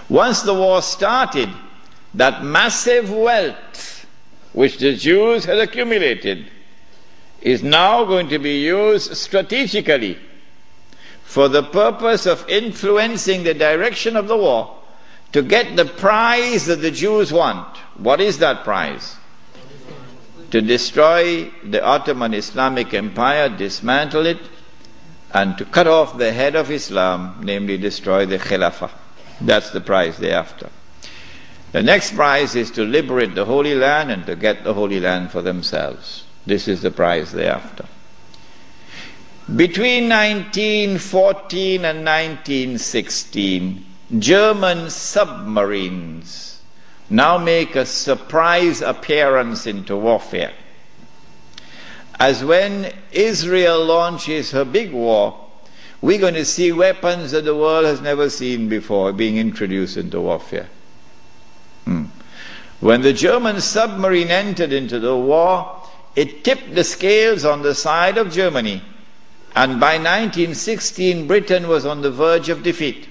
Once the war started, that massive wealth which the Jews had accumulated is now going to be used strategically for the purpose of influencing the direction of the war to get the prize that the Jews want. What is that prize? To destroy the Ottoman Islamic Empire, dismantle it, and to cut off the head of Islam, namely destroy the Khilafah. That's the prize they're after. The next prize is to liberate the Holy Land and to get the Holy Land for themselves. This is the prize they're after. Between 1914 and 1916, German submarines now make a surprise appearance into warfare. As when Israel launches her big war, we're going to see weapons that the world has never seen before being introduced into warfare. When the German submarine entered into the war, it tipped the scales on the side of Germany, and by 1916 Britain was on the verge of defeat.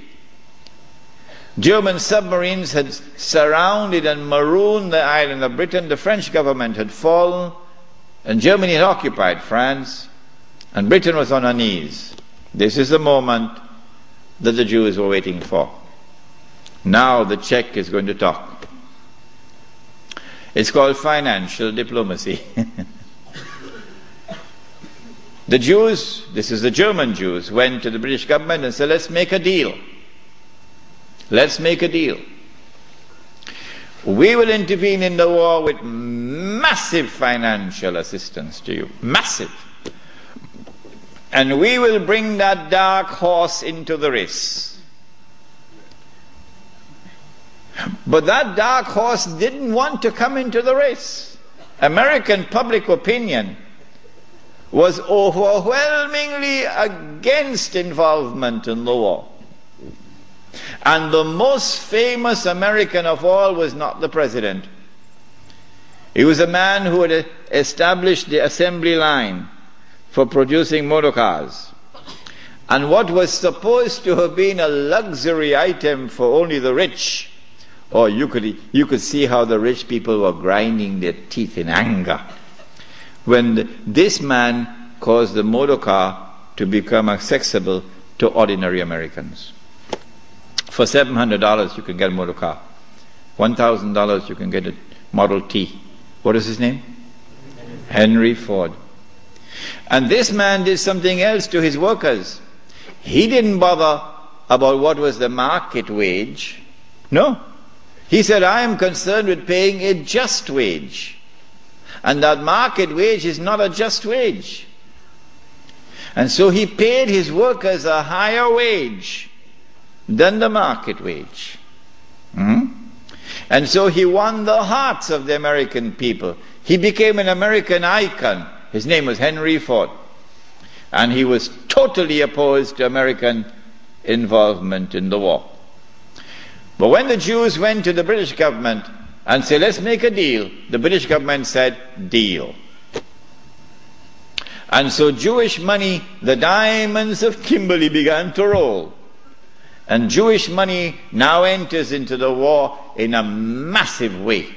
German submarines had surrounded and marooned the island of Britain. The French government had fallen, and Germany had occupied France, and Britain was on her knees. This is the moment that the Jews were waiting for. Now the Czech is going to talk. It's called financial diplomacy. The Jews, this is the German Jews, went to the British government and said, let's make a deal. Let's make a deal. We will intervene in the war with massive financial assistance to you. Massive. And we will bring that dark horse into the race. But that dark horse didn't want to come into the race. American public opinion was overwhelmingly against involvement in the war. And the most famous American of all was not the president. He was a man who had established the assembly line for producing motor cars. And what was supposed to have been a luxury item for only the rich, or you could see how the rich people were grinding their teeth in anger when this man caused the motor car to become accessible to ordinary Americans. For $700 you can get a motor car. $1,000 you can get a Model T. What is his name? Henry Ford. And this man did something else to his workers. He didn't bother about what was the market wage. No. He said, I am concerned with paying a just wage. And that market wage is not a just wage. And so he paid his workers a higher wage than the market wage. And so he won the hearts of the American people. He became an American icon. His name was Henry Ford. And he was totally opposed to American involvement in the war. But when the Jews went to the British government and said, let's make a deal, the British government said, deal. And so Jewish money, the diamonds of Kimberley, began to roll. And Jewish money now enters into the war in a massive way.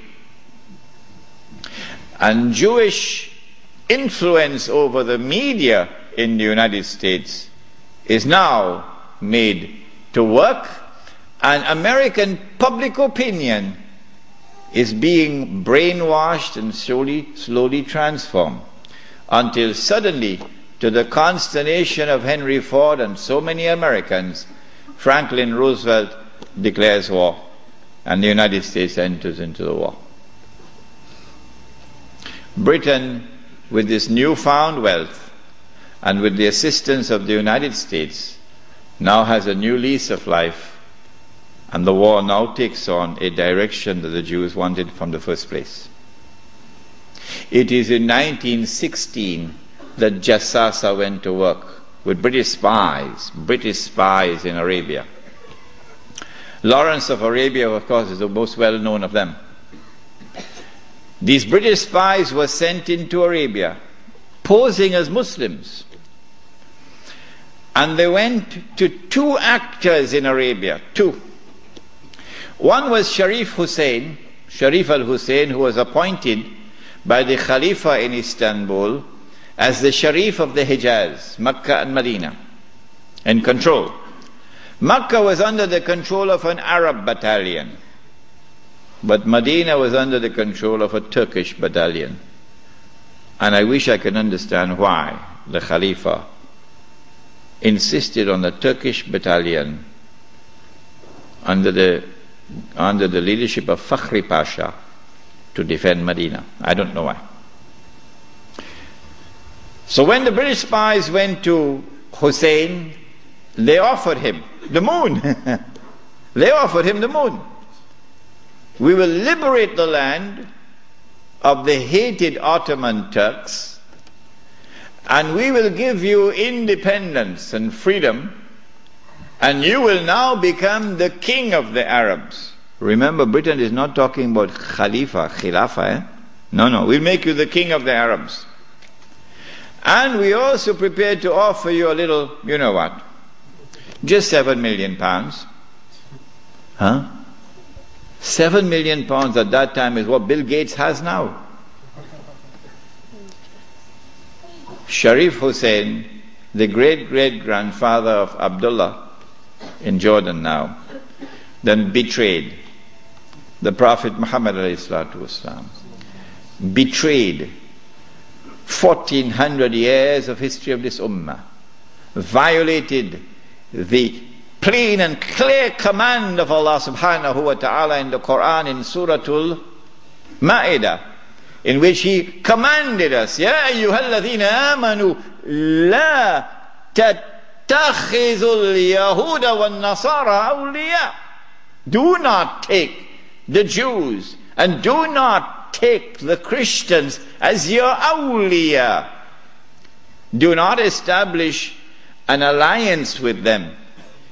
And Jewish influence over the media in the United States is now made to work, and American public opinion is being brainwashed and slowly transformed, until suddenly, to the consternation of Henry Ford and so many Americans, Franklin Roosevelt declares war, and the United States enters into the war. Britain, with this newfound wealth and with the assistance of the United States, now has a new lease of life, and the war now takes on a direction that the Jews wanted from the first place. It is in 1916 that Jassasa went to work with British spies in Arabia. Lawrence of Arabia, of course, is the most well-known of them. These British spies were sent into Arabia, posing as Muslims. And they went to two actors in Arabia, two. One was Sharif al-Hussein, who was appointed by the Khalifa in Istanbul as the Sharif of the Hijaz, Makkah and Medina, in control. Makkah was under the control of an Arab battalion, but Medina was under the control of a Turkish battalion. And I wish I could understand why the Khalifa insisted on the Turkish battalion under the leadership of Fakhri Pasha to defend Medina. I don't know why. So when the British spies went to Hussein, they offered him the moon. They offered him the moon. We will liberate the land of the hated Ottoman Turks, and we will give you independence and freedom, and you will now become the king of the Arabs. Remember, Britain is not talking about Khilafah. No, we'll make you the king of the Arabs. And we also prepared to offer you a little, you know what, just £7 million. Huh? £7 million at that time is what Bill Gates has now. Sharif Hussein, the great-great-grandfather of Abdullah in Jordan now, then betrayed the Prophet Muhammad ﷺ, betrayed 1400 years of history of this ummah, violated the plain and clear command of Allah subhanahu wa ta'ala in the Quran in Suratul Ma'idah, in which He commanded us, Ya ayyuhalladhina amanu la tattakhizul yahuda wan nasara awliya. Do not take the Jews and do not take the Christians as your awliya. Do not establish an alliance with them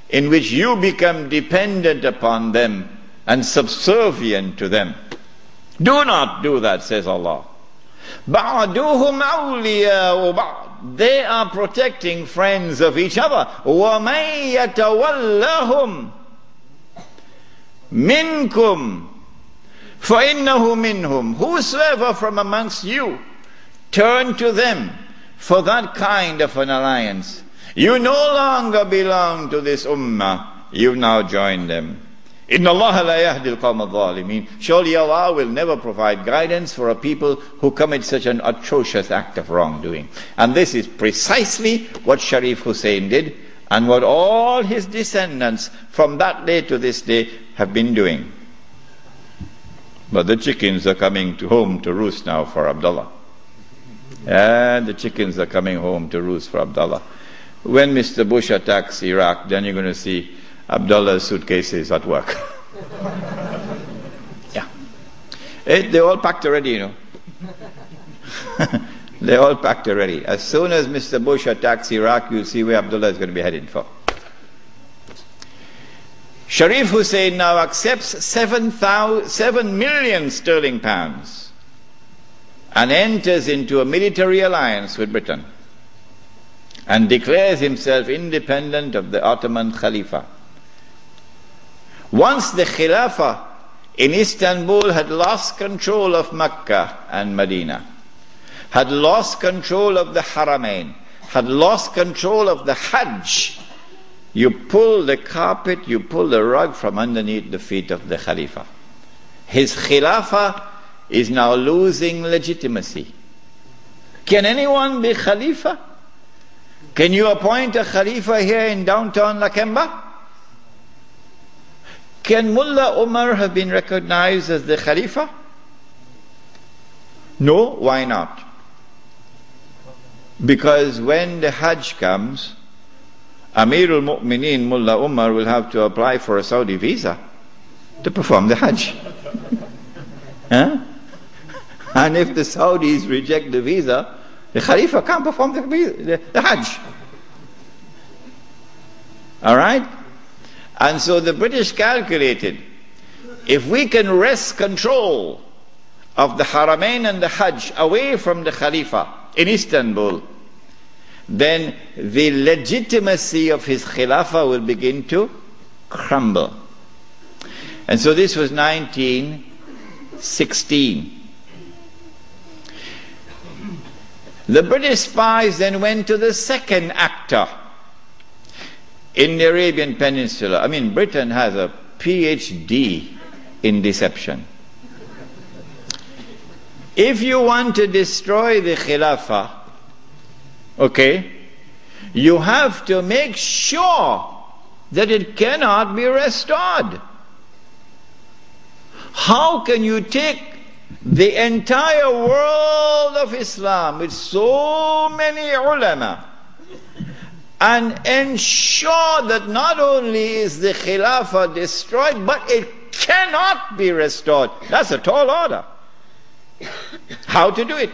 in which you become dependent upon them and subservient to them. Do not do that, says Allah. بَعْدُهُمْ أَوْلِيَاءُ بَعْضٍ. They are protecting friends of each other. وَمَنْ يَتَوَلَّهُمْ مِنْكُمْ فَإِنَّهُ مِنْهُمْ. Whosoever from amongst you turn to them for that kind of an alliance, you no longer belong to this ummah, you've now joined them. Inna Allah la yahdi al-qawm al-zalimin. Surely Allah will never provide guidance for a people who commit such an atrocious act of wrongdoing. And this is precisely what Sharif Hussein did, and what all his descendants from that day to this day have been doing. But the chickens are coming home to roost now for Abdullah. And the chickens are coming home to roost for Abdullah. When Mr. Bush attacks Iraq, then you're going to see Abdullah's suitcases at work. Yeah. They're all packed already, you know. They're all packed already. As soon as Mr. Bush attacks Iraq, you'll see where Abdullah is going to be headed for. Sharif Hussein now accepts 7 million sterling pounds and enters into a military alliance with Britain and declares himself independent of the Ottoman Khalifa. Once the Khilafah in Istanbul had lost control of Mecca and Medina, had lost control of the Haramain, had lost control of the Hajj, you pull the carpet, you pull the rug from underneath the feet of the Khalifa. His Khilafah is now losing legitimacy. Can anyone be Khalifa? Can you appoint a Khalifa here in downtown Lakemba? Can Mullah Umar have been recognized as the Khalifa? No, why not? Because when the Hajj comes, Amirul Mu'mineen Mullah Umar will have to apply for a Saudi visa to perform the Hajj. Huh? And if the Saudis reject the visa, the Khalifa can't perform the Hajj. Alright? And so the British calculated, if we can wrest control of the Haramain and the Hajj away from the Khalifa in Istanbul, then the legitimacy of his Khilafah will begin to crumble. And so this was 1916. The British spies then went to the second actor in the Arabian Peninsula. I mean, Britain has a PhD in deception. If you want to destroy the Khilafah, okay, you have to make sure that it cannot be restored. How can you take the entire world of Islam with so many ulama and ensure that not only is the Khilafah destroyed, but it cannot be restored? That's a tall order. How to do it?